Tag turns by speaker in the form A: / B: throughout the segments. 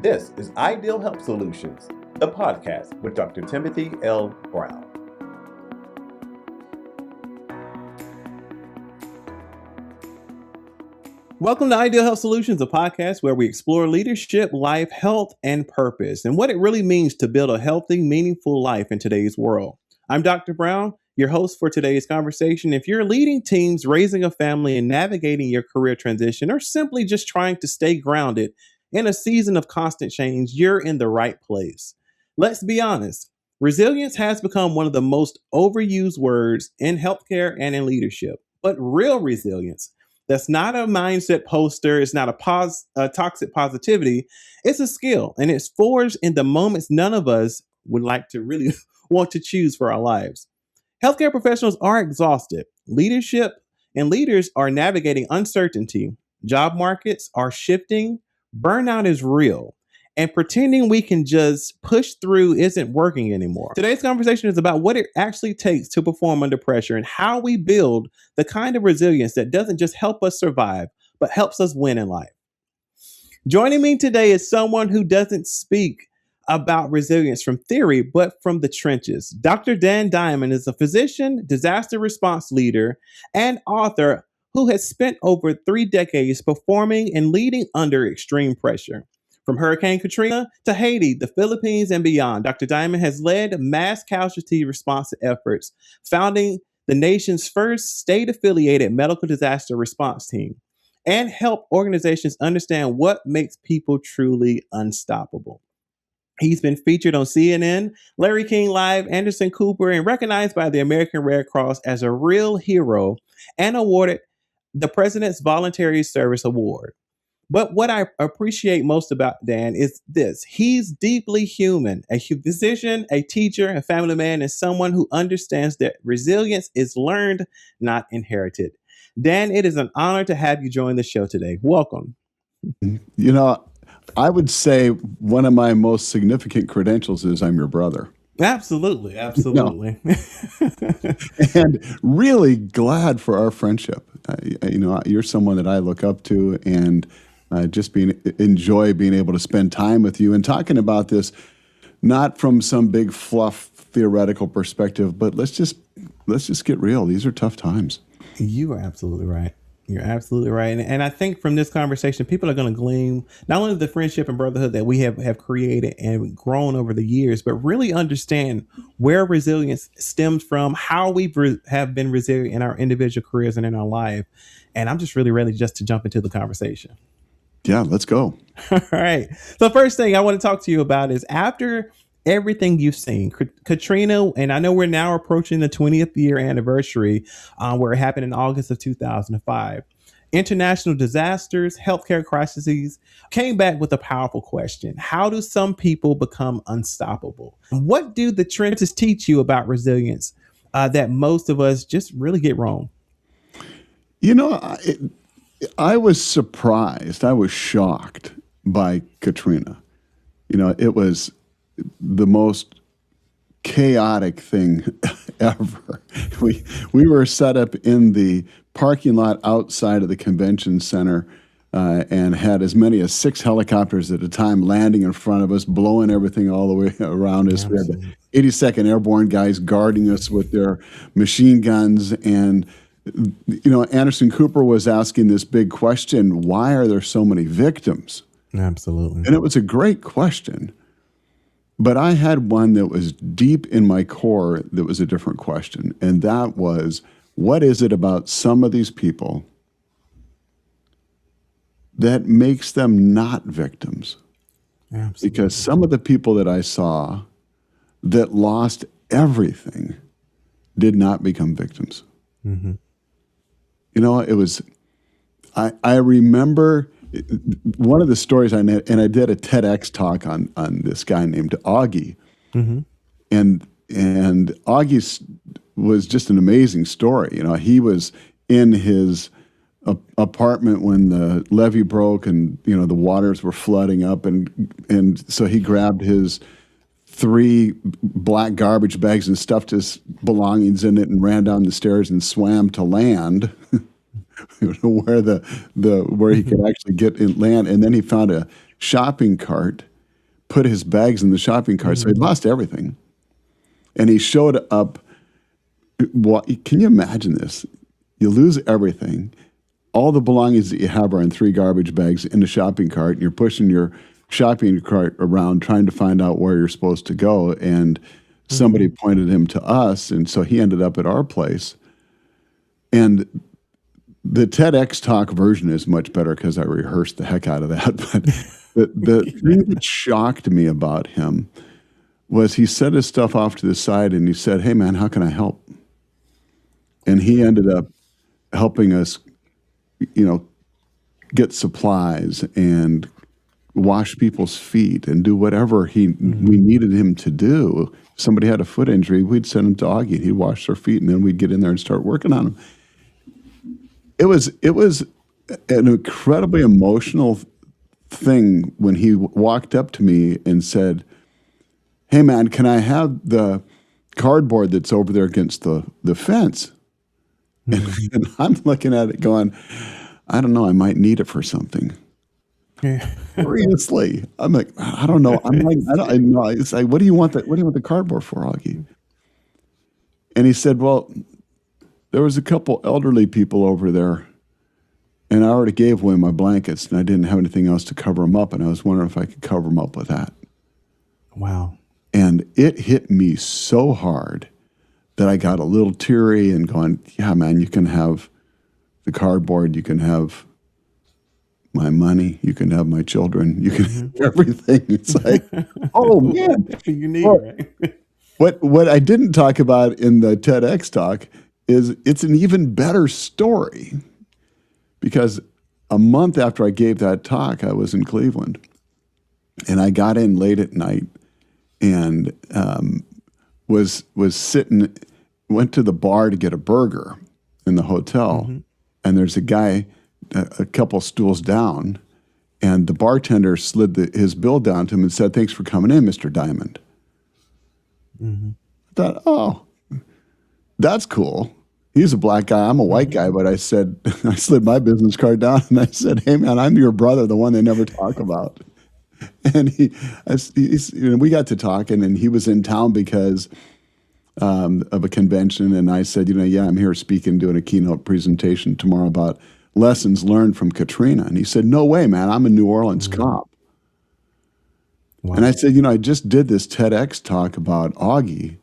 A: This is Ideal Health Solutions, the podcast with Dr. Timothy L. Brown. Welcome to Ideal Health Solutions, a podcast where we explore leadership, life, health, and purpose, and what it really means to build a healthy, meaningful life in today's world. I'm Dr. Brown, your host for today's conversation. If you're leading teams, raising a family, and navigating your career transition, or simply just trying to stay grounded in a season of constant change, you're in the right place. Let's be honest. Resilience has become one of the most overused words in healthcare and in leadership. But real resilience, that's not a mindset poster, it's not a toxic positivity, it's a skill, and it's forged in the moments none of us would like to really want to choose for our lives. Healthcare professionals are exhausted. Leadership and leaders are navigating uncertainty. Job markets are shifting. Burnout is real, and pretending we can just push through isn't working anymore. Today's conversation is about what it actually takes to perform under pressure and how we build the kind of resilience that doesn't just help us survive, but helps us win in life. Joining me today is someone who doesn't speak about resilience from theory, but from the trenches. Dr. Dan Diamond is a physician, disaster response leader, and author who has spent over 3 decades performing and leading under extreme pressure. From Hurricane Katrina to Haiti, the Philippines, and beyond, Dr. Diamond has led mass casualty response efforts, founding the nation's first state-affiliated medical disaster response team, and helped organizations understand what makes people truly unstoppable. He's been featured on CNN, Larry King Live, Anderson Cooper, and recognized by the American Red Cross as a real hero and awarded the President's Voluntary Service Award. But what I appreciate most about Dan is this. He's deeply human, a physician, a teacher, a family man, and someone who understands that resilience is learned, not inherited. Dan, it is an honor to have you join the show today. Welcome.
B: You know, I would say one of my most significant credentials is I'm your brother.
A: Absolutely. Absolutely.
B: And really glad for our friendship. You're someone that I look up to, and enjoy being able to spend time with you and talking about this, not from some big fluff theoretical perspective, but let's just get real. These are tough times.
A: You are absolutely right. You're absolutely right. And I think from this conversation, people are going to glean not only the friendship and brotherhood that we have created and grown over the years, but really understand where resilience stems from, how we have been resilient in our individual careers and in our life. And I'm just really ready just to jump into the conversation.
B: Yeah, let's go.
A: All right. So the first thing I want to talk to you about is after everything you've seen, Katrina, and I know we're now approaching the 20th year anniversary where it happened in August of 2005. International disasters, healthcare crises came back with a powerful question. How do some people become unstoppable? What do the trenches teach you about resilience that most of us just really get wrong?
B: You know, I was surprised. I was shocked by Katrina. You know, it was the most chaotic thing ever. We were set up in the parking lot outside of the convention center and had as many as 6 helicopters at a time landing in front of us, blowing everything all the way around us.
A: Absolutely.
B: We had the 82nd Airborne guys guarding us with their machine guns. And, Anderson Cooper was asking this big question, why are there so many victims?
A: Absolutely.
B: And it was a great question. But I had one that was deep in my core that was a different question. And that was, what is it about some of these people that makes them not victims?
A: Absolutely.
B: Because some of the people that I saw that lost everything did not become victims.
A: Mm-hmm.
B: It was, I remember one of the stories I did, and I did a TEDx talk on this guy named Augie.
A: Mm-hmm.
B: And Augie was just an amazing story. He was in his apartment when the levee broke and, the waters were flooding up. And so he grabbed his 3 black garbage bags and stuffed his belongings in it and ran down the stairs and swam to land where he could actually get in land. And then he found a shopping cart put his bags in the shopping cart. So he lost everything. And he showed up. Well, can you imagine this? You lose everything. All the belongings that you have are in 3 garbage bags in a shopping cart. And you're pushing your shopping cart around trying to find out where you're supposed to go. And somebody pointed him to us. And so he ended up at our place. And the TEDx talk version is much better because I rehearsed the heck out of that. But the thing that shocked me about him was he set his stuff off to the side and he said, "Hey, man, how can I help?" And he ended up helping us, get supplies and wash people's feet and do whatever we needed him to do. If somebody had a foot injury, we'd send him to Augie and he'd wash their feet, and then we'd get in there and start working on them. It was an incredibly emotional thing when he walked up to me and said, "Hey, man, can I have the cardboard that's over there against the fence?" And I'm looking at it going, I don't know, I might need it for something. Seriously. I'm like, I don't know. I'm like, I know. It's like, what do you want the cardboard for, Augie? And he said, well, there was a couple elderly people over there, and I already gave away my blankets, and I didn't have anything else to cover them up, and I was wondering if I could cover them up with that.
A: Wow.
B: And it hit me so hard that I got a little teary and going, yeah, man, you can have the cardboard, you can have my money, you can have my children, you can have everything. It's like, oh man,
A: you need it,
B: right? What I didn't talk about in the TEDx talk is it's an even better story, because a month after I gave that talk, I was in Cleveland, and I got in late at night and was sitting, went to the bar to get a burger in the hotel, and there's a guy a couple stools down, and the bartender slid his bill down to him and said, "Thanks for coming in, Mr. Diamond." I thought, oh, that's cool. He's a black guy, I'm a white guy, but I said, I slid my business card down and I said, "Hey man, I'm your brother, the one they never talk about." And we got to talking, and he was in town because of a convention, and I said, yeah, I'm here speaking, doing a keynote presentation tomorrow about lessons learned from Katrina. And he said, "No way, man, I'm a New Orleans cop." Wow. And I said, I just did this TEDx talk about Augie,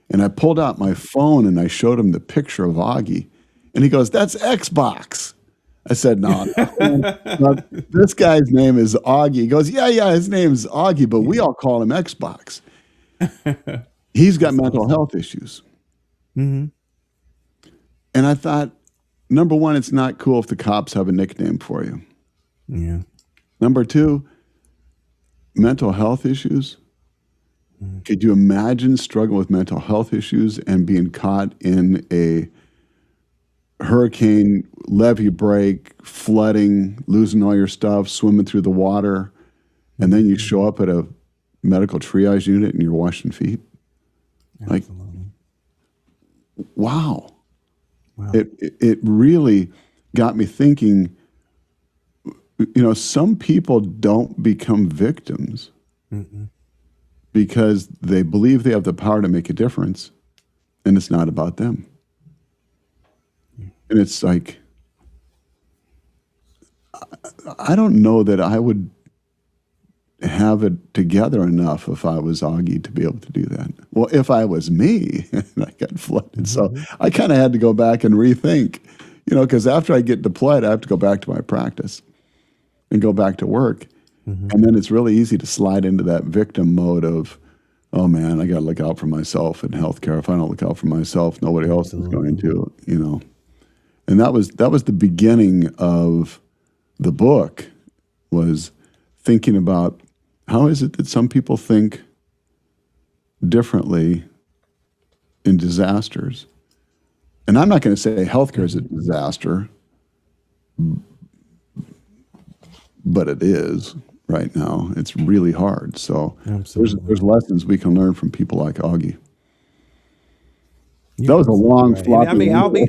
B: and I pulled out my phone and I showed him the picture of Augie, and he goes, "That's Xbox." I said, no, this guy's name is Augie. He goes, yeah, his name's Augie, but we all call him Xbox. He's got mental health issues. And I thought, number one, it's not cool if the cops have a nickname for you.
A: Yeah.
B: Number two, mental health issues. Could you imagine struggling with mental health issues and being caught in a hurricane, levee break, flooding, losing all your stuff, swimming through the water, and then you show up at a medical triage unit and you're washing feet?
A: Absolutely.
B: Like, wow. It really got me thinking, some people don't become victims because they believe they have the power to make a difference, and it's not about them. And it's like, I don't know that I would have it together enough if I was Augie to be able to do that. Well, if I was me, and I got flooded. So I kind of had to go back and rethink, because after I get deployed, I have to go back to my practice and go back to work. And then it's really easy to slide into that victim mode of, oh man, I got to look out for myself in healthcare. If I don't look out for myself, nobody else is going to, And that was the beginning of the book, was thinking about how is it that some people think differently in disasters. And I'm not going to say healthcare is a disaster, but it is right now. It's really hard. So there's lessons we can learn from people like Augie. That was a long floppy.
A: I'll be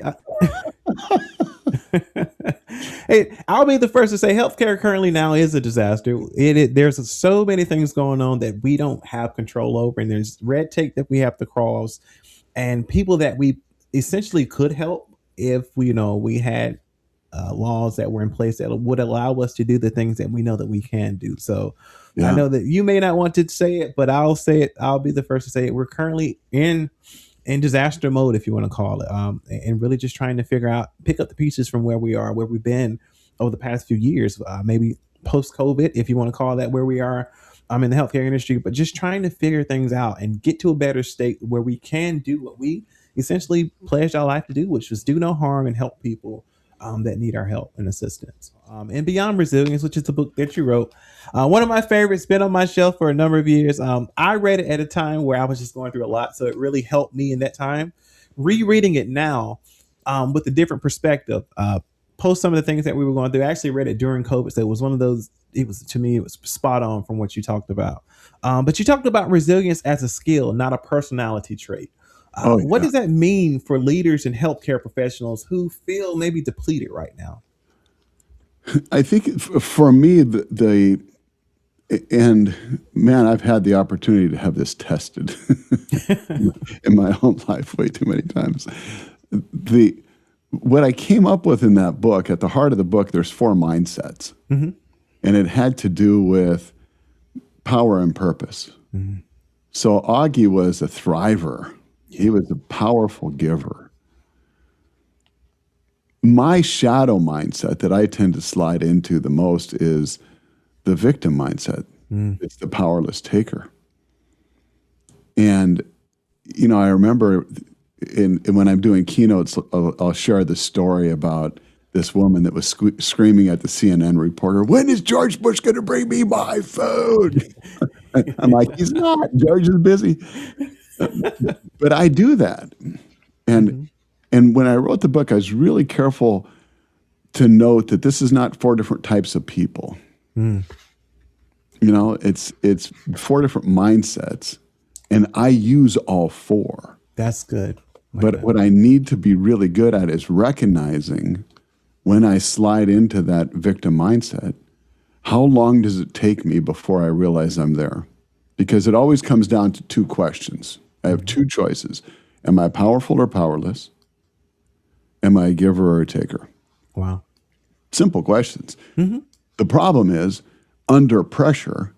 A: Hey, I'll be the first to say healthcare currently now is a disaster. There's so many things going on that we don't have control over, and there's red tape that we have to cross, and people that we essentially could help if we had laws that were in place that would allow us to do the things that we know that we can do. So I
B: Yeah.
A: know that you may not want to say it, but I'll say it. I'll be the first to say it. We're currently in disaster mode, if you want to call it, and really just trying to pick up the pieces from where we are, where we've been over the past few years, maybe post COVID, if you want to call that where we are. In the healthcare industry, but just trying to figure things out and get to a better state where we can do what we essentially pledged our life to do, which was do no harm and help people that need our help and assistance. And Beyond Resilience, which is the book that you wrote, one of my favorites, been on my shelf for a number of years. I read it at a time where I was just going through a lot, so it really helped me in that time. Rereading it now with a different perspective, post some of the things that we were going through. I actually read it during COVID, so it was one of those. It was, to me, it was spot on from what you talked about. But you talked about resilience as a skill, not a personality trait.
B: Oh
A: What
B: yeah.
A: does that mean for leaders and healthcare professionals who feel maybe depleted right now?
B: I think for me, and man, I've had the opportunity to have this tested in my own life way too many times. The What I came up with in that book, at the heart of the book, there's four mindsets,
A: Mm-hmm.
B: and it had to do with power and purpose.
A: Mm-hmm.
B: So Augie was a thriver. He was a powerful giver. My shadow mindset that I tend to slide into the most is the victim mindset.
A: Mm.
B: It's the powerless taker. And, I remember when I'm doing keynotes, I'll share the story about this woman that was screaming at the CNN reporter, "When is George Bush going to bring me my food?" I'm like, he's not. George is busy. But I do that. And
A: Mm-hmm.
B: and when I wrote the book, I was really careful to note that this is not four different types of people.
A: Mm.
B: It's four different mindsets, and I use all four.
A: That's good.
B: But what I need to be really good at is recognizing when I slide into that victim mindset, how long does it take me before I realize I'm there? Because it always comes down to two questions. I have two choices. Am I powerful or powerless? Am I a giver or a taker?
A: Wow.
B: Simple questions.
A: Mm-hmm.
B: The problem is, under pressure,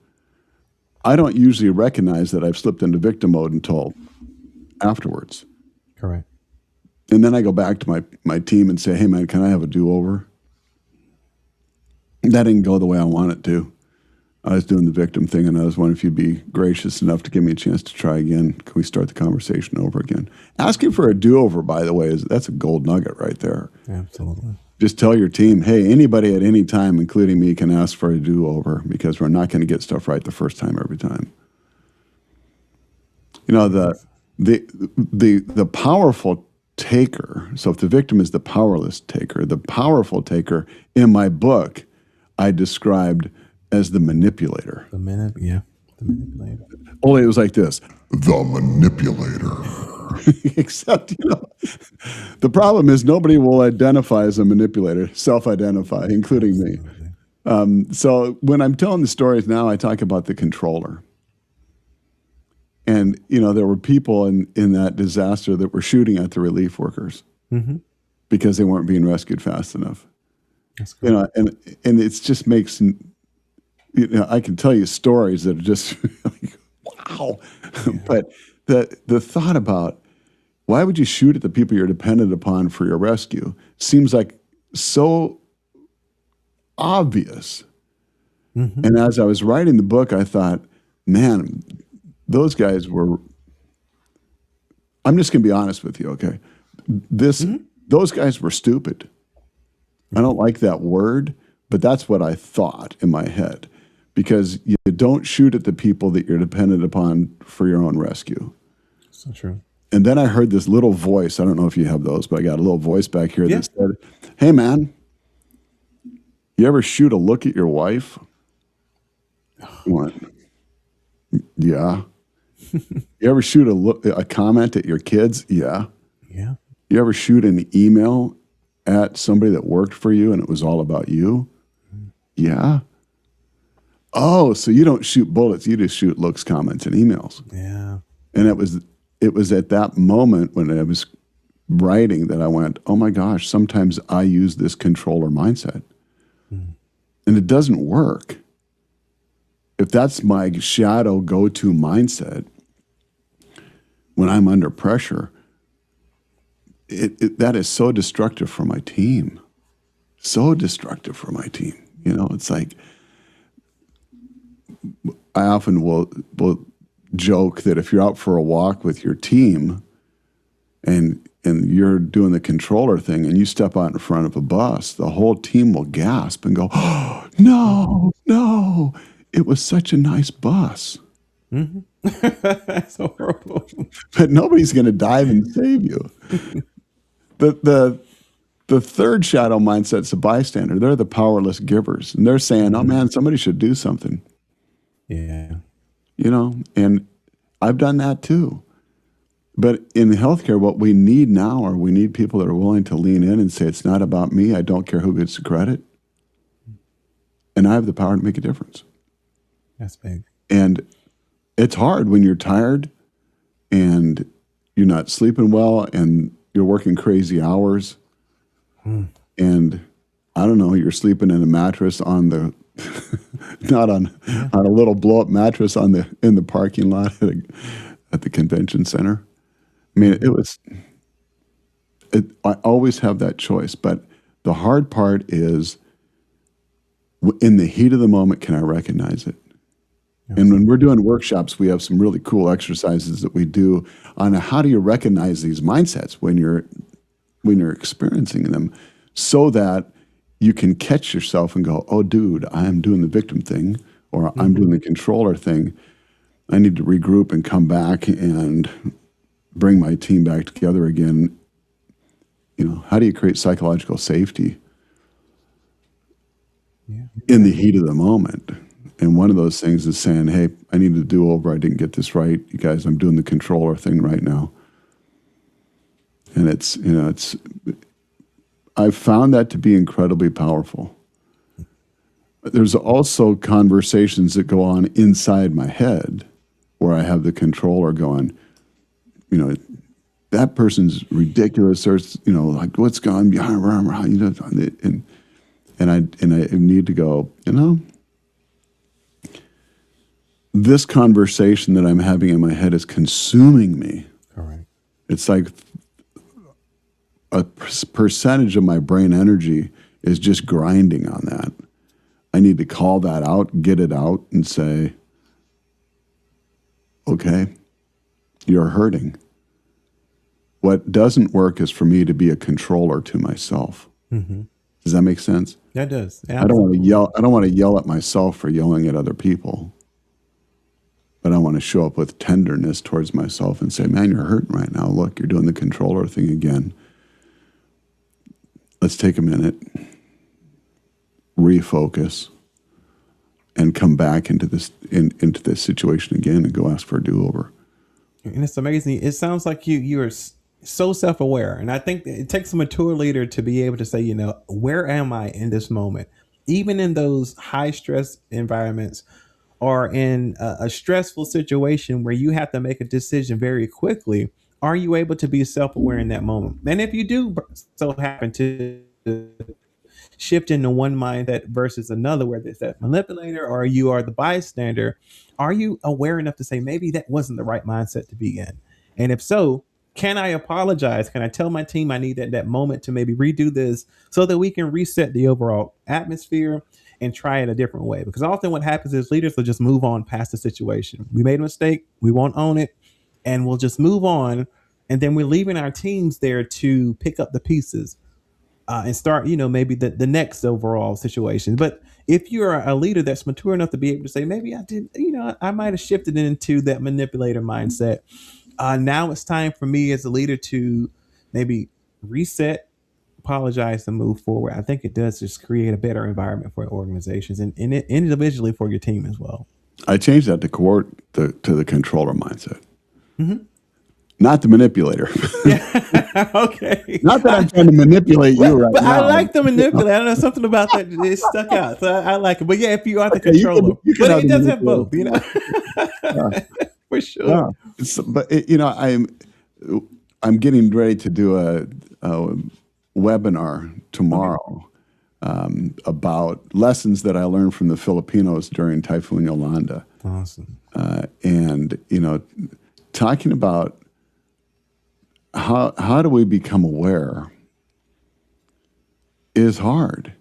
B: I don't usually recognize that I've slipped into victim mode until afterwards.
A: Correct.
B: And then I go back to my team and say, "Hey, man, can I have a do-over?" That didn't go the way I want it to. I was doing the victim thing, and I was wondering if you'd be gracious enough to give me a chance to try again. Can we start the conversation over again? Asking for a do-over, by the way, that's a gold nugget right there.
A: Absolutely.
B: Just tell your team, hey, anybody at any time, including me, can ask for a do-over, because we're not going to get stuff right the first time every time. The powerful taker. So if the victim is the powerless taker, the powerful taker in my book, I described as the manipulator.
A: The manipulator.
B: Only it was like this: the manipulator. Except, the problem is nobody will identify as a manipulator, self-identify, including me. So when I'm telling the stories now, I talk about the controller. And, there were people in that disaster that were shooting at the relief workers
A: Mm-hmm.
B: because they weren't being rescued fast enough.
A: That's good.
B: And it just makes, I can tell you stories that are just like, wow.
A: Yeah.
B: But the thought about why would you shoot at the people you're dependent upon for your rescue seems like so obvious.
A: Mm-hmm.
B: And as I was writing the book, I thought, man, those guys were, I'm just going to be honest with you, okay? Those guys were stupid. I don't like that word, but that's what I thought in my head, because you don't shoot at the people that you're dependent upon for your own rescue.
A: So true.
B: And then I heard this little voice. I don't know if you have those, but I got a little voice back here
A: Yeah.
B: that said, "Hey, man, you ever shoot a look at your wife?" I went, "Yeah." "You ever shoot a comment at your kids?" "Yeah."
A: Yeah.
B: "You ever shoot an email at somebody that worked for you and it was all about you? Yeah. Oh, so you don't shoot bullets, you just shoot looks, comments, and emails.
A: Yeah.
B: And it was at that moment when I was writing that I went, oh my gosh, sometimes I use this controller mindset. And it doesn't work. If that's my shadow go-to mindset when I'm under pressure, that is so destructive for my team. So destructive for my team. You know, it's like I often will joke that if you're out for a walk with your team and you're doing the controller thing and you step out in front of a bus, the whole team will gasp and go, oh, no, it was such a nice bus.
A: Mm-hmm. That's horrible.
B: But nobody's going to dive and save you. The third shadow mindset's a bystander. They're the powerless givers. And they're saying, oh man, somebody should do something.
A: Yeah.
B: You know, and I've done that too. But in healthcare, what we need now are we need people that are willing to lean in and say, it's not about me. I don't care who gets the credit. And I have the power to make a difference.
A: That's big.
B: And it's hard when you're tired and you're not sleeping well and you're working crazy hours. And I don't know, you're sleeping in a mattress on the, not on a little blow up mattress in the parking lot at the convention center. I mean, I always have that choice, but the hard part is in the heat of the moment, can I recognize it? Yes. And when we're doing workshops, we have some really cool exercises that we do on how do you recognize these mindsets when you're experiencing them so that you can catch yourself and go, oh, dude, I'm doing the victim thing or I'm doing the controller thing. I need to regroup and come back and bring my team back together again. You know, how do you create psychological safety in the heat of the moment? And one of those things is saying, hey, I need to do over. I didn't get this right. You guys, I'm doing the controller thing right now. And I've found that to be incredibly powerful. There's also conversations that go on inside my head where I have the controller going, you know, that person's ridiculous. There's, you know, like what's gone behind, you know, and I need to go, you know, this conversation that I'm having in my head is consuming me.
A: Correct.
B: It's like a percentage of my brain energy is just grinding on that. I need to call that out, get it out, and say, okay, you're hurting. What doesn't work is for me to be a controller to myself. Mm-hmm. Does that make sense?
A: That does. Absolutely.
B: I don't want to yell at myself for yelling at other people. But I want to show up with tenderness towards myself and say, man, you're hurting right now. Look, you're doing the controller thing again. Let's take a minute, refocus, and come back into this situation again and go ask for a do-over.
A: And it's amazing. It sounds like you are so self-aware. And I think it takes a mature leader to be able to say, you know, where am I in this moment? Even in those high stress environments or in a stressful situation where you have to make a decision very quickly, are you able to be self-aware in that moment? And if you do so happen to shift into one mindset versus another, whether it's that manipulator or you are the bystander, are you aware enough to say maybe that wasn't the right mindset to be in? And if so, can I apologize? Can I tell my team I need that moment to maybe redo this so that we can reset the overall atmosphere and try it a different way? Because often what happens is leaders will just move on past the situation. We made a mistake, we won't own it, and we'll just move on. And then we're leaving our teams there to pick up the pieces and start, you know, maybe the next overall situation. But if you're a leader that's mature enough to be able to say, maybe I did, you know, I might have shifted into that manipulator mindset. Now it's time for me as a leader to maybe reset, apologize, and move forward. I think it does just create a better environment for organizations and individually for your team as well.
B: I changed that to the controller mindset. Mm-hmm. not the manipulator.
A: Yeah. Okay.
B: Not that I'm trying to manipulate you right
A: But I
B: now.
A: like the manipulate. I don't know, something about that it stuck out. So I like it. But yeah, if you are the
B: Okay,
A: controller,
B: you can
A: but
B: have
A: it
B: the
A: does have
B: manipulator if
A: both,
B: you
A: you know,
B: want. Yeah,
A: for
B: yeah.
A: sure.
B: I'm getting ready to do a webinar
A: Okay.
B: tomorrow about lessons that I learned from the Filipinos during Typhoon Yolanda,
A: Awesome.
B: and talking about how do we become aware is hard.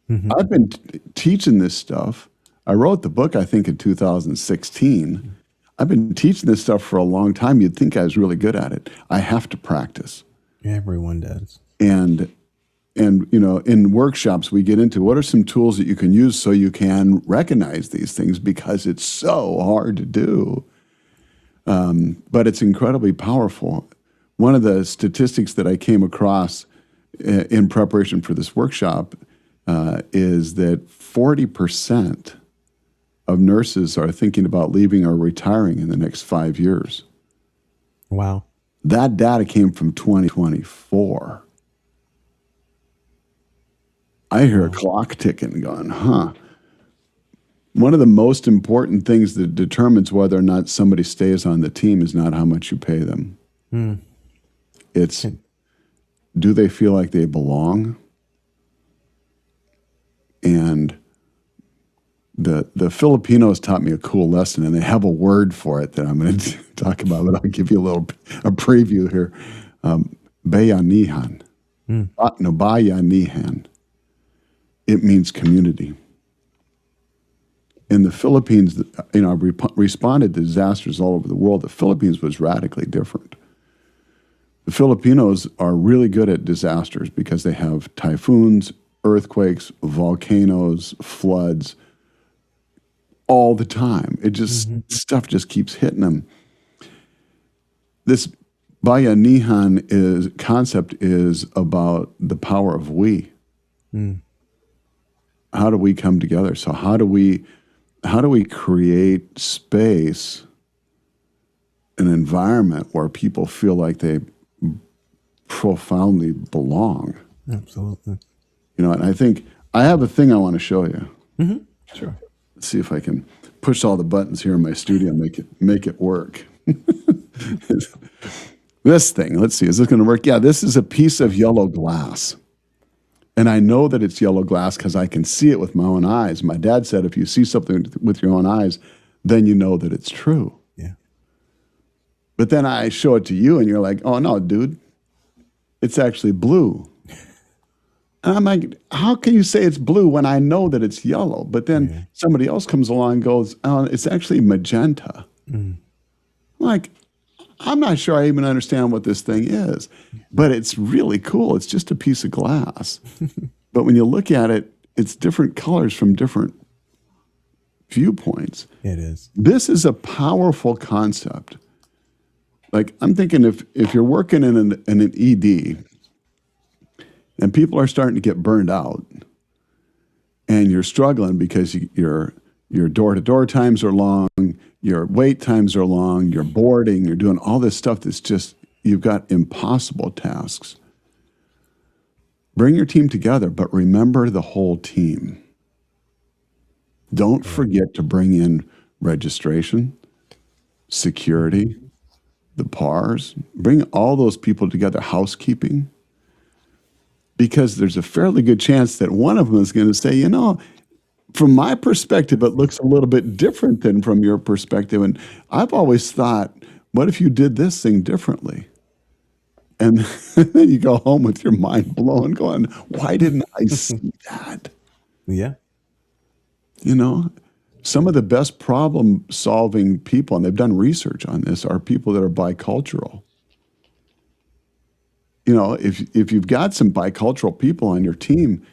A: Hmm.
B: I've been teaching this stuff. I wrote the book, I think, in 2016. I've been teaching this stuff for a long time. You'd think I was really good at it. I have to practice.
A: Everyone does.
B: And in workshops we get into what are some tools that you can use so you can recognize these things, because it's so hard to do. But it's incredibly powerful. One of the statistics that I came across in preparation for this workshop is that 40% of nurses are thinking about leaving or retiring in the next 5 years.
A: Wow.
B: That data came from 2024. I hear a clock ticking going, huh? One of the most important things that determines whether or not somebody stays on the team is not how much you pay them. It's, do they feel like they belong? And the Filipinos taught me a cool lesson, and they have a word for it that I'm going to talk about, but I'll give you a preview here. Bayanihan. No, bayanihan. It means community. In the Philippines, I've responded to disasters all over the world. The Philippines was radically different. The Filipinos are really good at disasters because they have typhoons, earthquakes, volcanoes, floods, all the time. It just, stuff just keeps hitting them. This Bayanihan concept is about the power of we. How do we come together? So how do we create space, an environment where people feel like they profoundly belong?
A: Absolutely.
B: And I think I have a thing I want to show you.
A: Sure.
B: Let's see if I can push all the buttons here in my studio and make it work. This thing, let's see, is this going to work? Yeah, this is a piece of yellow glass. And I know that it's yellow glass because I can see it with my own eyes. My dad said if you see something with your own eyes, then you know that it's true.
A: Yeah.
B: But then I show it to you and you're like, oh, no, dude, it's actually blue. And I'm like, how can you say it's blue when I know that it's yellow? But then somebody else comes along and goes, oh, it's actually magenta. I'm like, I'm not sure I even understand what this thing is, but it's really cool. It's just a piece of glass. But when you look at it, it's different colors from different viewpoints.
A: It is.
B: This is a powerful concept. Like, I'm thinking if you're working in an ED and people are starting to get burned out and you're struggling because your door-to-door times are long, your wait times are long, you're boarding, you're doing all this stuff that's just, you've got impossible tasks. Bring your team together, but remember the whole team. Don't forget to bring in registration, security, the PARs. Bring all those people together, housekeeping, because there's a fairly good chance that one of them is going to say, from my perspective, it looks a little bit different than from your perspective. And I've always thought, what if you did this thing differently? And then you go home with your mind blown going, why didn't I see that?
A: Yeah.
B: Some of the best problem solving people, and they've done research on this, are people that are bicultural. If you've got some bicultural people on your team,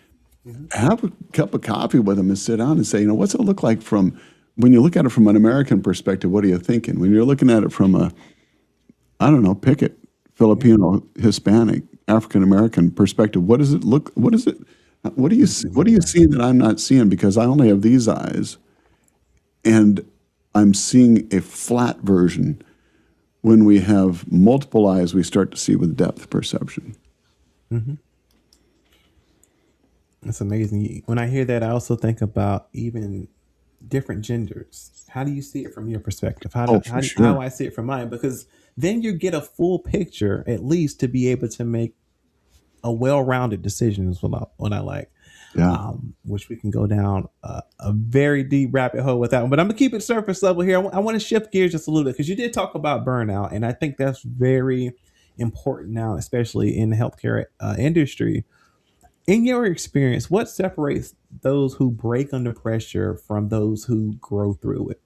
B: have a cup of coffee with them and sit down and say, what's it look like when you look at it from an American perspective, what are you thinking? When you're looking at it from pick it, Filipino, Hispanic, African American perspective, what does it look, what do you seeing that I'm not seeing? Because I only have these eyes and I'm seeing a flat version when we have multiple eyes, we start to see with depth perception.
A: Mm-hmm. That's amazing. When I hear that, I also think about even different genders. How do you see it from your perspective?
B: Oh, for
A: How
B: sure.
A: do I see it from mine? Because then you get a full picture, at least, to be able to make a well-rounded decision is what I like.
B: Yeah.
A: Which we can go down a very deep rabbit hole with that one. But I'm gonna keep it surface level here. I want to shift gears just a little bit because you did talk about burnout, and I think that's very important now, especially in the healthcare industry. In your experience, what separates those who break under pressure from those who grow through it?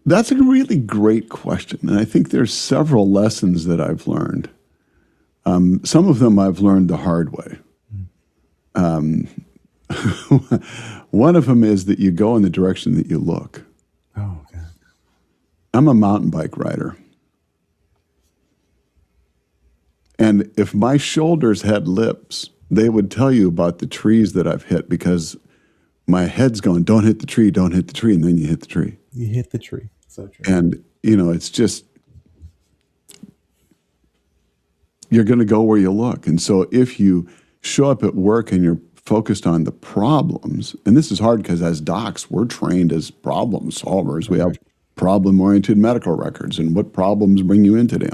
B: That's a really great question. And I think there's several lessons that I've learned. Some of them I've learned the hard way. One of them is that you go in the direction that you look.
A: Oh, okay.
B: I'm a mountain bike rider. And if my shoulders had lips, they would tell you about the trees that I've hit because my head's going, don't hit the tree, don't hit the tree. And then you hit the tree.
A: You hit the tree. So true.
B: And, it's just, you're going to go where you look. And so if you show up at work and you're focused on the problems, and this is hard because as docs, we're trained as problem solvers. We have problem-oriented medical records and what problems bring you in today.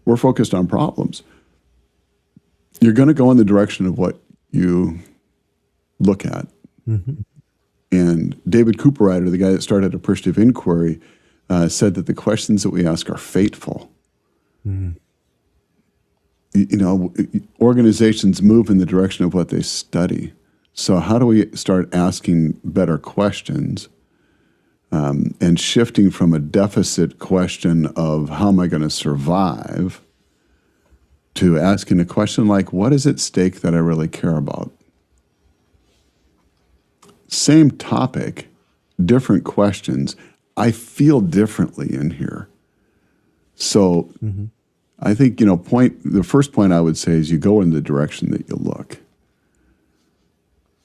B: We're focused on problems. You're going to go in the direction of what you look at.
A: Mm-hmm.
B: And David Cooperrider, the guy that started Appreciative Inquiry, said that the questions that we ask are fateful.
A: Mm-hmm.
B: Organizations move in the direction of what they study. So how do we start asking better questions and shifting from a deficit question of how am I going to survive to asking a question like, what is at stake that I really care about? Same topic, different questions. I feel differently in here. So I think, the first point I would say is you go in the direction that you look.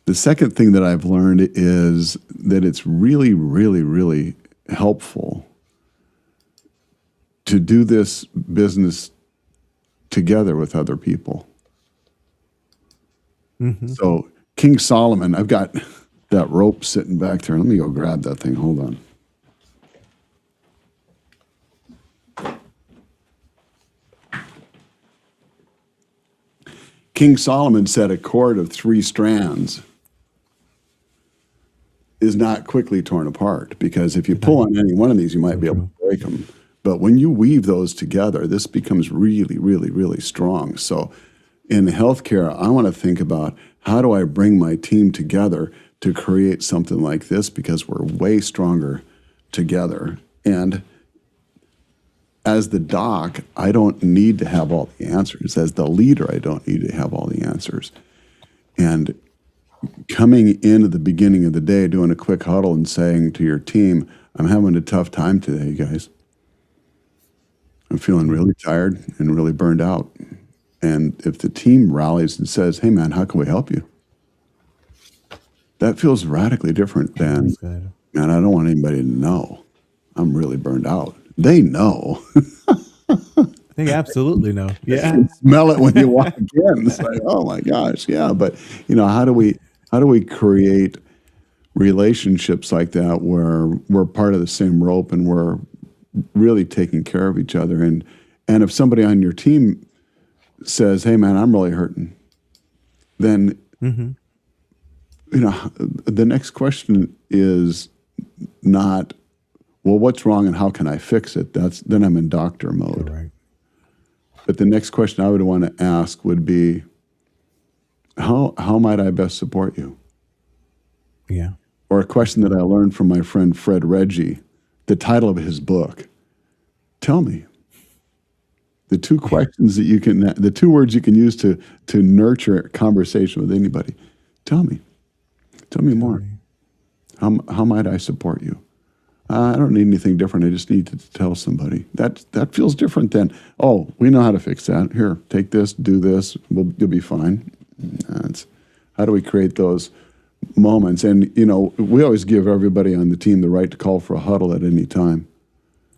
B: The second thing that I've learned is that it's really, really, really helpful to do this business together with other people.
A: Mm-hmm.
B: So King Solomon, I've got that rope sitting back there. Let me go grab that thing. Hold on. King Solomon said a cord of 3 strands is not quickly torn apart because if you pull on any one of these, you might be able to break them. But when you weave those together, this becomes really, really, really strong. So in healthcare, I want to think about how do I bring my team together to create something like this because we're way stronger together. And as the doc, I don't need to have all the answers. As the leader, I don't need to have all the answers. And coming in at the beginning of the day, doing a quick huddle and saying to your team, I'm having a tough time today, guys. I'm feeling really tired and really burned out. And if the team rallies and says, hey, man, how can we help you? That feels radically different than, man, I don't want anybody to know I'm really burned out. They know.
A: They absolutely know. Yeah.
B: You smell it when you walk in. It's like, oh my gosh, yeah. But how do we create relationships like that where we're part of the same rope and we're really taking care of each other? And if somebody on your team says, hey man, I'm really hurting, then the next question is not, well, what's wrong and how can I fix it? Then I'm in doctor mode.
A: Right.
B: But the next question I would want to ask would be, how might I best support you?
A: Yeah.
B: Or a question that I learned from my friend Fred Reggie, the title of his book, tell me. The 2 questions that the 2 words you can use to nurture a conversation with anybody. Tell me more. How might I support you? I don't need anything different. I just need to tell somebody. That feels different than, oh, we know how to fix that. Here, take this, do this. You'll be fine. How do we create those moments. And, we always give everybody on the team the right to call for a huddle at any time.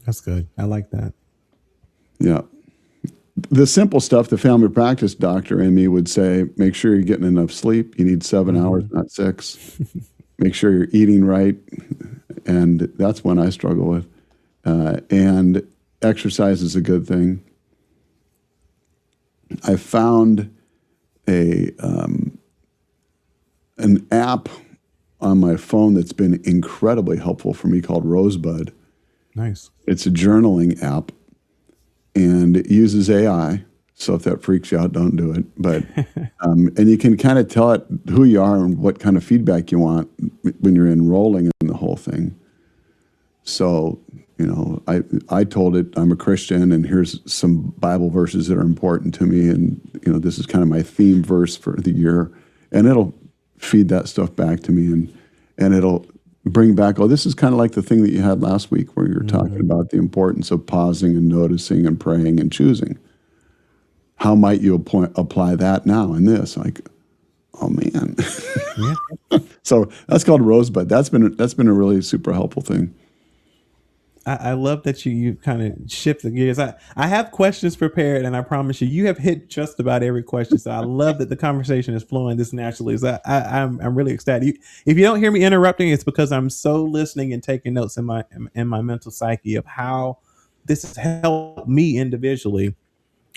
A: That's good. I like that.
B: Yeah. The simple stuff, the family practice doctor in me would say, make sure you're getting enough sleep. You need 7 hours, not 6. Make sure you're eating right. And that's one I struggle with. And exercise is a good thing. I found an app on my phone that's been incredibly helpful for me called Rosebud.
A: Nice.
B: It's a journaling app, and it uses AI. So if that freaks you out, don't do it. But and you can kind of tell it who you are and what kind of feedback you want when you're enrolling in the whole thing. So, I told it I'm a Christian, and here's some Bible verses that are important to me, and this is kind of my theme verse for the year, and it'll feed that stuff back to me, and it'll bring back, this is kind of like the thing that you had last week where you're talking about the importance of pausing and noticing and praying and choosing. How might you apply that now in this? Like, oh man.
A: Yeah.
B: So that's called Rosebud. That's been a really super helpful thing.
A: I love that you kind of shift the gears. I have questions prepared, and I promise you have hit just about every question. So I love that the conversation is flowing this naturally. So I'm really ecstatic. If you don't hear me interrupting, it's because I'm so listening and taking notes in my mental psyche of how this has helped me individually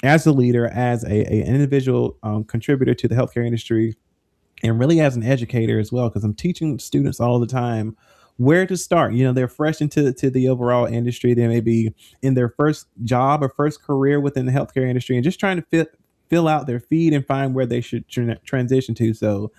A: as a leader, as an individual contributor to the healthcare industry, and really as an educator as well, because I'm teaching students all the time where to start. They're fresh into the overall industry. They may be in their first job or first career within the healthcare industry, and just trying to fill out their feed and find where they should transition to. So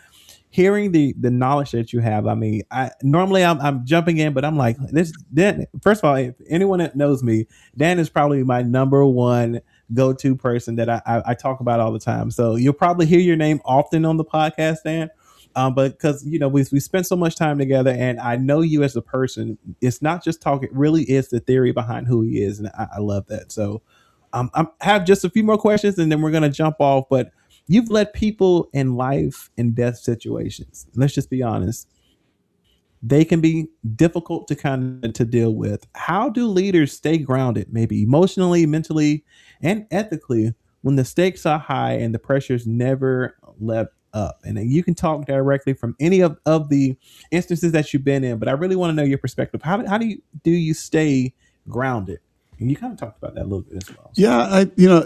A: hearing the knowledge that you have, I mean, I'm jumping in, but I'm like, this Dan. First of all, if anyone that knows me, Dan is probably my number one go-to person that I talk about all the time. So you'll probably hear your name often on the podcast, Dan. But because we spend so much time together, and I know you as a person. It's not just talk; it really is the theory behind who he is, and I love that. So I have just a few more questions, and then we're gonna jump off. But you've led people in life and death situations. Let's just be honest; they can be difficult to deal with. How do leaders stay grounded, maybe emotionally, mentally, and ethically, when the stakes are high and the pressure's never let up? And then you can talk directly from any of the instances that you've been in, but I really want to know your perspective. How do you stay grounded? And you kind of talked about that a little bit as well. So.
B: Yeah,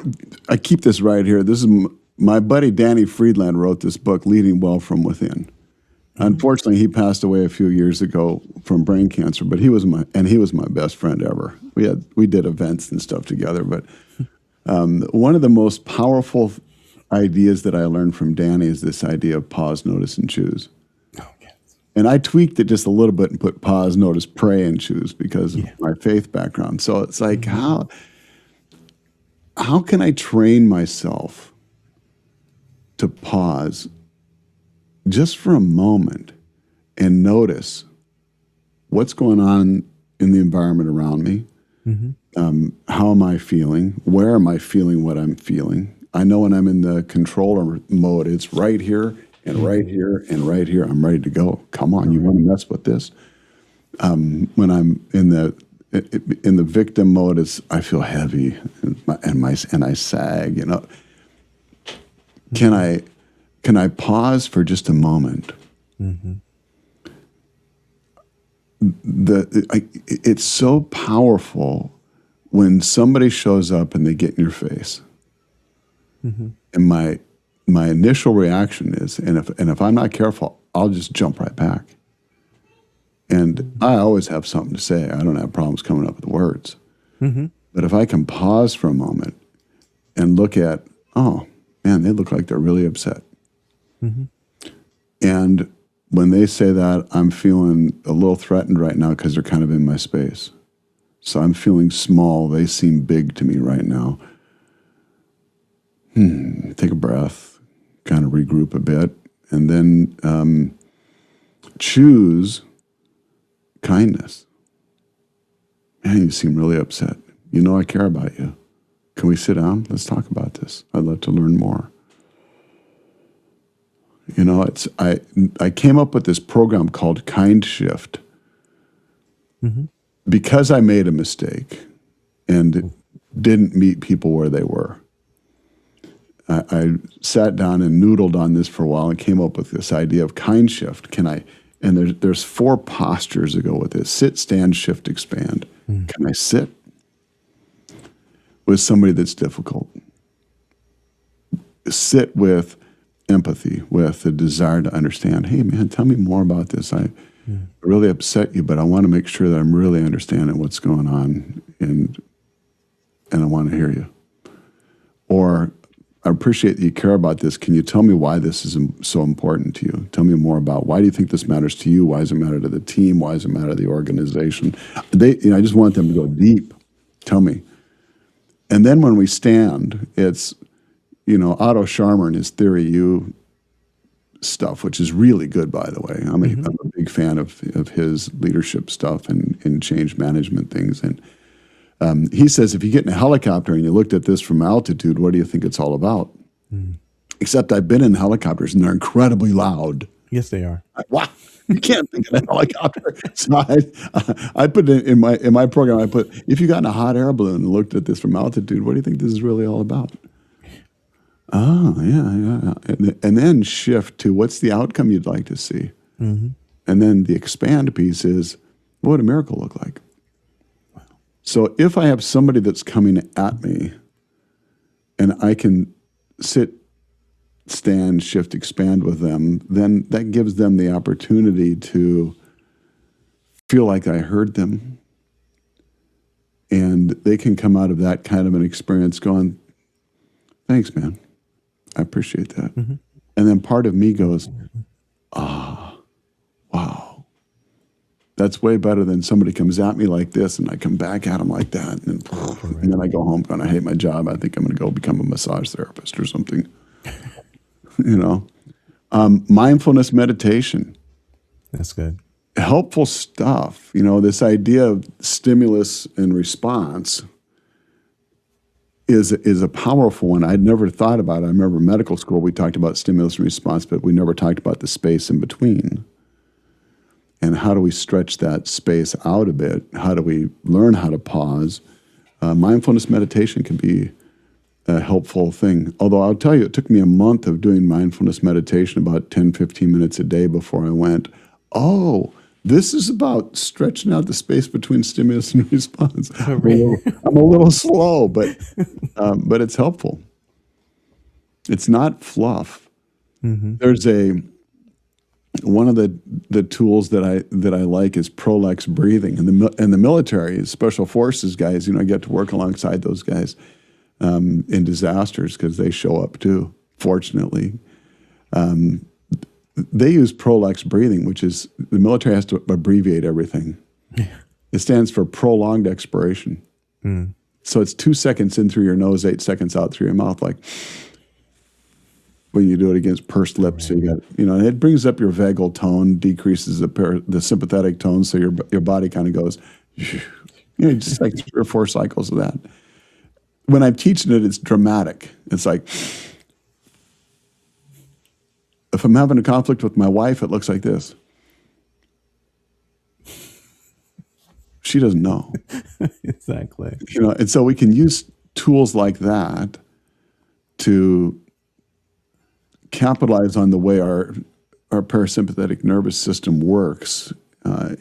B: I keep this right here. This is my buddy Danny Friedland wrote this book, Leading Well from Within. Unfortunately, he passed away a few years ago from brain cancer, but he was my best friend ever. We did events and stuff together. But one of the most powerful ideas that I learned from Danny is this idea of pause, notice, and choose.
A: Oh, yes.
B: And I tweaked it just a little bit and put pause, notice, pray, and choose because of my faith background. So it's like, how can I train myself to pause just for a moment and notice what's going on in the environment around me? How am I feeling? Where am I feeling what I'm feeling? I know when I'm in the controller mode, it's right here and right here and right here. I'm ready to go. Come on, you want to mess with this? When I'm in the victim mode, I feel heavy and I sag. Can I pause for just a moment? It's so powerful when somebody shows up and they get in your face. And my initial reaction is, and if I'm not careful, I'll just jump right back. And I always have something to say. I don't have problems coming up with words. But if I can pause for a moment and look at, oh man, they look like they're really upset. And when they say that, I'm feeling a little threatened right now because they're kind of in my space. So I'm feeling small. They seem big to me right now. Take a breath, kind of regroup a bit, and then choose kindness. Man, you seem really upset. I care about you. Can we sit down? Let's talk about this. I'd love to learn more. You know, I came up with this program called Kind Shift because I made a mistake and didn't meet people where they were. I sat down and noodled on this for a while and came up with this idea of kind shift. And there's 4 postures that go with this: sit, stand, shift, expand. Can I sit with somebody that's difficult? Sit with empathy, with the desire to understand. Hey, man, tell me more about this. I really upset you, but I want to make sure that I'm really understanding what's going on, and I want to hear you. Or I appreciate that you care about this. Can you tell me why this is so important to you? Tell me more about why do you think this matters to you? Why does it matter to the team? Why does it matter to the organization? I just want them to go deep. Tell me. And then when we stand, it's, Otto Scharmer and his Theory U stuff, which is really good, by the way. I'm a big fan of his leadership stuff and change management things. And he says, if you get in a helicopter and you looked at this from altitude, what do you think it's all about? Except I've been in helicopters and they're incredibly loud.
A: Yes, they are.
B: Wow. You can't think of a helicopter. So I put it in my program, I put, if you got in a hot air balloon and looked at this from altitude, what do you think this is really all about? Oh, yeah. And then shift to what's the outcome you'd like to see? And then the expand piece is, what would a miracle look like? So if I have somebody that's coming at me and I can sit, stand, shift, expand with them, then that gives them the opportunity to feel like I heard them. And they can come out of that kind of an experience going, thanks, man. I appreciate that. And then part of me goes, wow. That's way better than somebody comes at me like this and I come back at them like that. And then I go home going, I hate my job. I think I'm going to go become a massage therapist or something. Mindfulness meditation.
A: That's good.
B: Helpful stuff. This idea of stimulus and response is a powerful one. I'd never thought about it. I remember medical school, we talked about stimulus and response, but we never talked about the space in between. And how do we stretch that space out a bit? How do we learn how to pause? Mindfulness meditation can be a helpful thing. Although I'll tell you, it took me a month of doing mindfulness meditation, about 10, 15 minutes a day before I went, oh, this is about stretching out the space between stimulus and response. I'm a little slow, but it's helpful. It's not fluff. There's one of the tools that I like is Prolex breathing. And the military, special forces guys, I get to work alongside those guys in disasters because they show up too, fortunately. They use Prolex breathing, which is the military has to abbreviate everything. It stands for prolonged expiration. So it's 2 seconds in through your nose, 8 seconds out through your mouth, like when you do it against pursed lips. So you got, and it brings up your vagal tone, decreases the sympathetic tone, so your body kind of goes, just like 3 or 4 cycles of that. When I'm teaching it, it's dramatic. It's like, if I'm having a conflict with my wife, it looks like this. She doesn't know.
A: Exactly.
B: And so we can use tools like that to capitalize on the way our parasympathetic nervous system works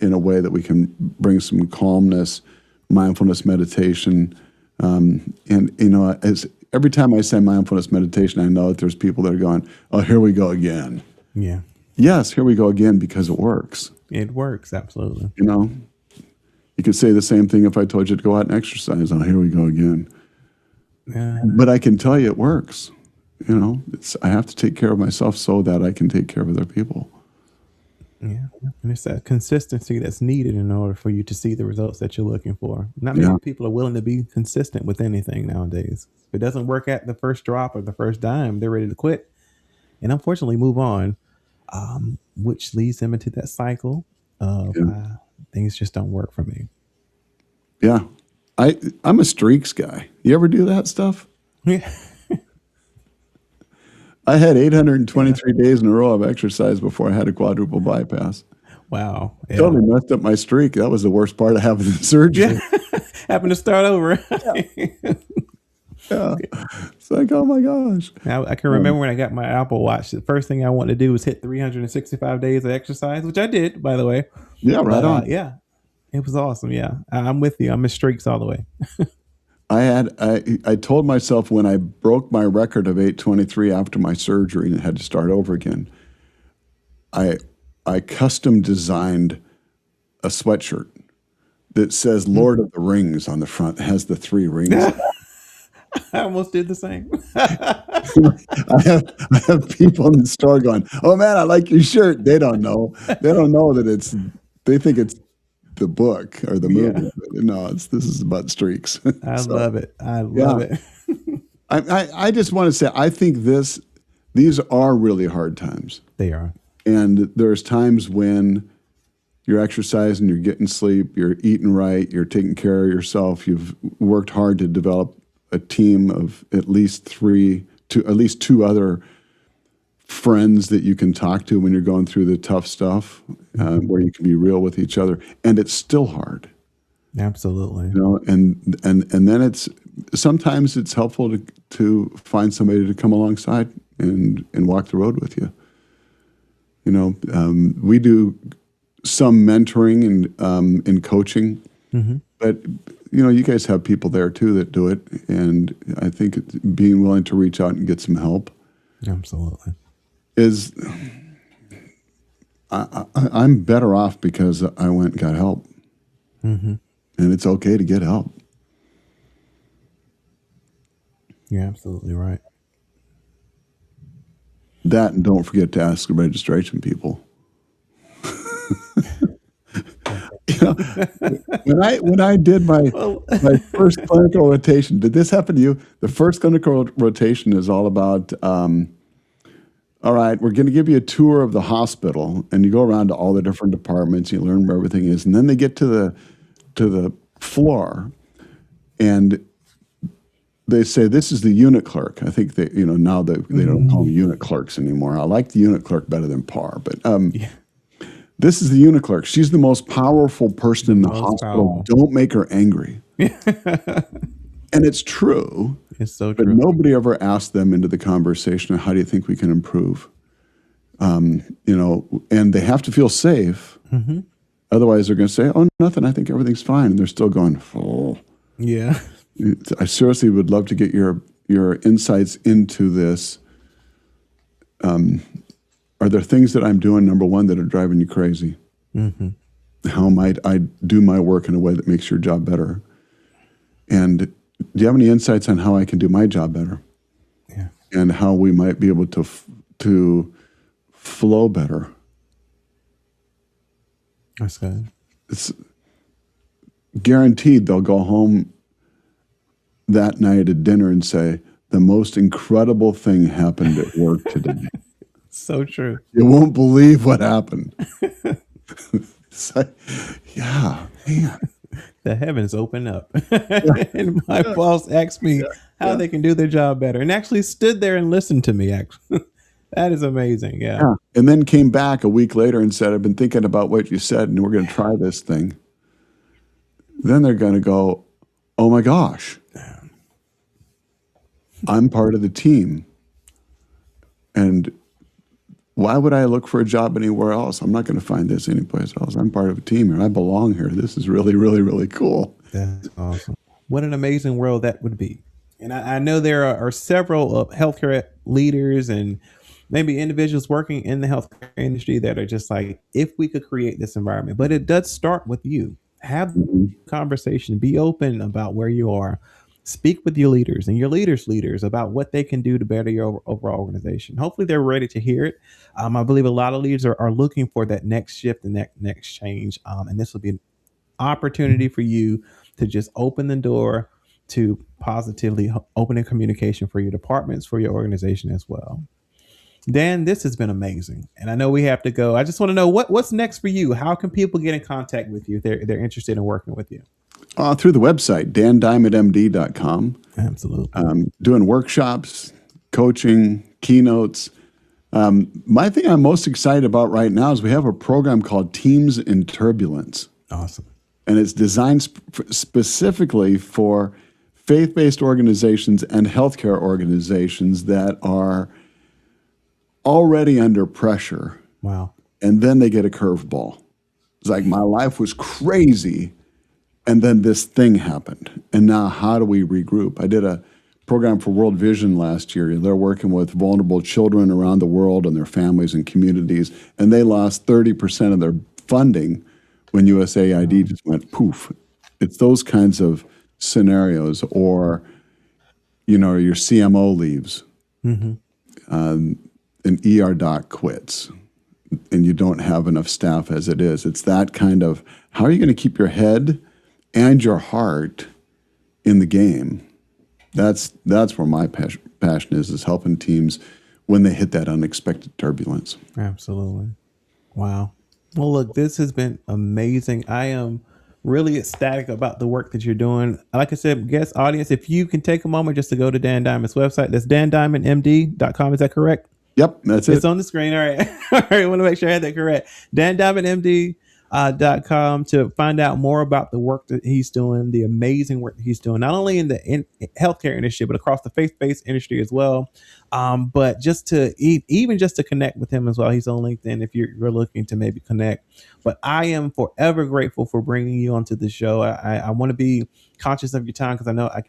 B: in a way that we can bring some calmness, mindfulness meditation. As every time I say mindfulness meditation, I know that there's people that are going, oh, here we go again.
A: Yeah.
B: Yes, here we go again because it works.
A: It works, absolutely.
B: You could say the same thing if I told you to go out and exercise. Oh, here we go again.
A: Yeah.
B: But I can tell you it works. I have to take care of myself so that I can take care of other people.
A: Yeah. And it's that consistency that's needed in order for you to see the results that you're looking for. Not many people are willing to be consistent with anything nowadays. If it doesn't work at the first drop or the first dime, they're ready to quit and unfortunately move on, which leads them into that cycle of things just don't work for me.
B: Yeah. I'm a streaks guy. You ever do that stuff?
A: Yeah.
B: I had 823 days in a row of exercise before I had a quadruple bypass.
A: Wow. Yeah.
B: Totally messed up my streak. That was the worst part of having the surgery.
A: Happened to start over.
B: Yeah. It's like, oh my gosh.
A: Now, I can remember when I got my Apple Watch, the first thing I wanted to do was hit 365 days of exercise, which I did, by the way.
B: Yeah, right on.
A: Yeah, it was awesome. Yeah, I'm with you. I'm in streaks all the way.
B: I told myself when I broke my record of 823 after my surgery and had to start over again, I custom designed a sweatshirt that says Lord of the Rings on the front. It has the 3 rings.
A: I almost did the same.
B: I have people in the store going, "Oh man, I like your shirt." They don't know. They don't know that they think it's the book or the movie.
A: Yeah.
B: No, this is about streaks.
A: I love it. I love it.
B: I just want to say, I think these are really hard times.
A: They are.
B: And there's times when you're exercising, you're getting sleep, you're eating right, you're taking care of yourself. You've worked hard to develop a team of at least 2 other friends that you can talk to when you're going through the tough stuff, where you can be real with each other. And it's still hard.
A: Absolutely.
B: And then sometimes it's helpful to find somebody to come alongside and walk the road with you. We do some mentoring and coaching, but you guys have people there too that do it, and I think being willing to reach out and get some help,
A: absolutely,
B: is. I'm better off because I went and got help, and it's okay to get help.
A: You're absolutely right.
B: That, and don't forget to ask the registration people. When I did my first clinical rotation, did this happen to you? The first clinical rotation is all about, all right, we're going to give you a tour of the hospital, and you go around to all the different departments, you learn where everything is, and then they get to the floor, and they say, this is the unit clerk. I think now they don't call them unit clerks anymore. I like the unit clerk better than par, but this is the unit clerk. She's the most powerful person in the hospital. Don't make her angry. And it's true.
A: It's so true.
B: But nobody ever asked them into the conversation, how do you think we can improve? And they have to feel safe. Otherwise, they're going to say, oh, nothing, I think everything's fine. And they're still going, oh.
A: Yeah.
B: I seriously would love to get your insights into this. Are there things that I'm doing, number one, that are driving you crazy? How might I do my work in a way that makes your job better? And do you have any insights on how I can do my job better?
A: Yeah.
B: And how we might be able to flow better?
A: That's good.
B: It's guaranteed they'll go home that night at dinner and say, the most incredible thing happened at work today.
A: So true.
B: You won't believe what happened. It's like, yeah, man.
A: The heavens open up. And my boss asked me how they can do their job better, and actually stood there and listened to me. Actually, that is amazing. Yeah.
B: And then came back a week later and said, I've been thinking about what you said, and we're going to try this thing. Then they're going to go, oh my gosh, I'm part of the team. And why would I look for a job anywhere else? I'm not going to find this anyplace else. I'm part of a team here. I belong here. This is really, really, really cool.
A: That's awesome. What an amazing world that would be. And I know there are several healthcare leaders and maybe individuals working in the healthcare industry that are just like, if we could create this environment, but it does start with you. Have the conversation, be open about where you are. Speak with your leaders and your leaders about what they can do to better your overall organization. Hopefully they're ready to hear it. I believe a lot of leaders are looking for that next shift and that next change. And this will be an opportunity for you to just open the door to positively opening communication for your departments, for your organization as well. Dan, this has been amazing. And I know we have to go. I just want to know what's next for you. How can people get in contact with you if they're interested in working with you?
B: Through the website, dandiamondmd.com.
A: Absolutely.
B: Doing workshops, coaching, keynotes. My thing I'm most excited about right now is we have a program called Teams in Turbulence.
A: Awesome.
B: And it's designed specifically for faith-based organizations and healthcare organizations that are already under pressure.
A: Wow.
B: And then they get a curveball. It's like, my life was crazy, and then this thing happened. And now how do we regroup? I did a program for World Vision last year. They're working with vulnerable children around the world and their families and communities, and they lost 30% of their funding when USAID just went poof. It's those kinds of scenarios, or, your CMO leaves, an ER doc quits, and you don't have enough staff as it is. It's that kind of, how are you going to keep your head and your heart in the game? That's where my passion is helping teams when they hit that unexpected turbulence.
A: Absolutely. Wow. Well, look, this has been amazing. I am really ecstatic about the work that you're doing. Like I said, guest audience, if you can take a moment just to go to Dan Diamond's website, that's dandiamondmd.com. Is that correct?
B: Yep, that's it.
A: It's on the screen. All right. All right. I want to make sure I had that correct. dandiamondmd.com to find out more about the work that he's doing, the amazing work that he's doing, not only in the healthcare industry, but across the faith-based industry as well. But just to even just to connect with him as well. He's on LinkedIn if you're looking to maybe connect. But I am forever grateful for bringing you onto the show. I want to be conscious of your time because I know I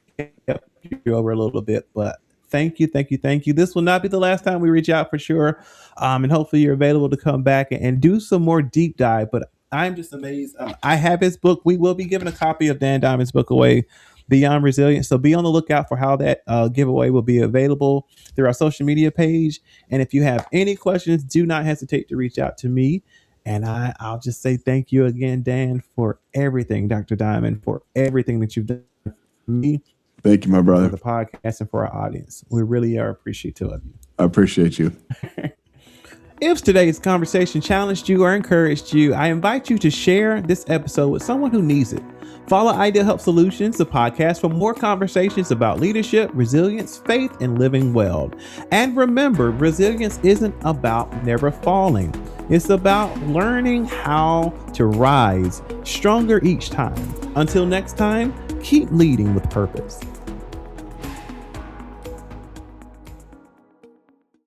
A: kept you over a little bit, but thank you. This will not be the last time we reach out for sure. And hopefully you're available to come back and do some more deep dive. But I'm just amazed. I have his book. We will be giving a copy of Dan Diamond's book away, Beyond Resilience. So be on the lookout for how that giveaway will be available through our social media page. And if you have any questions, do not hesitate to reach out to me. And I'll just say thank you again, Dan, for everything, Dr. Diamond, for everything that you've done for me.
B: Thank you, my brother.
A: For the podcast and for our audience. We really are appreciative of you.
B: I appreciate you.
A: If today's conversation challenged you or encouraged you, I invite you to share this episode with someone who needs it. Follow Ideal Health Solutions, the podcast, for more conversations about leadership, resilience, faith, and living well. And remember, resilience isn't about never falling. It's about learning how to rise stronger each time. Until next time, keep leading with purpose.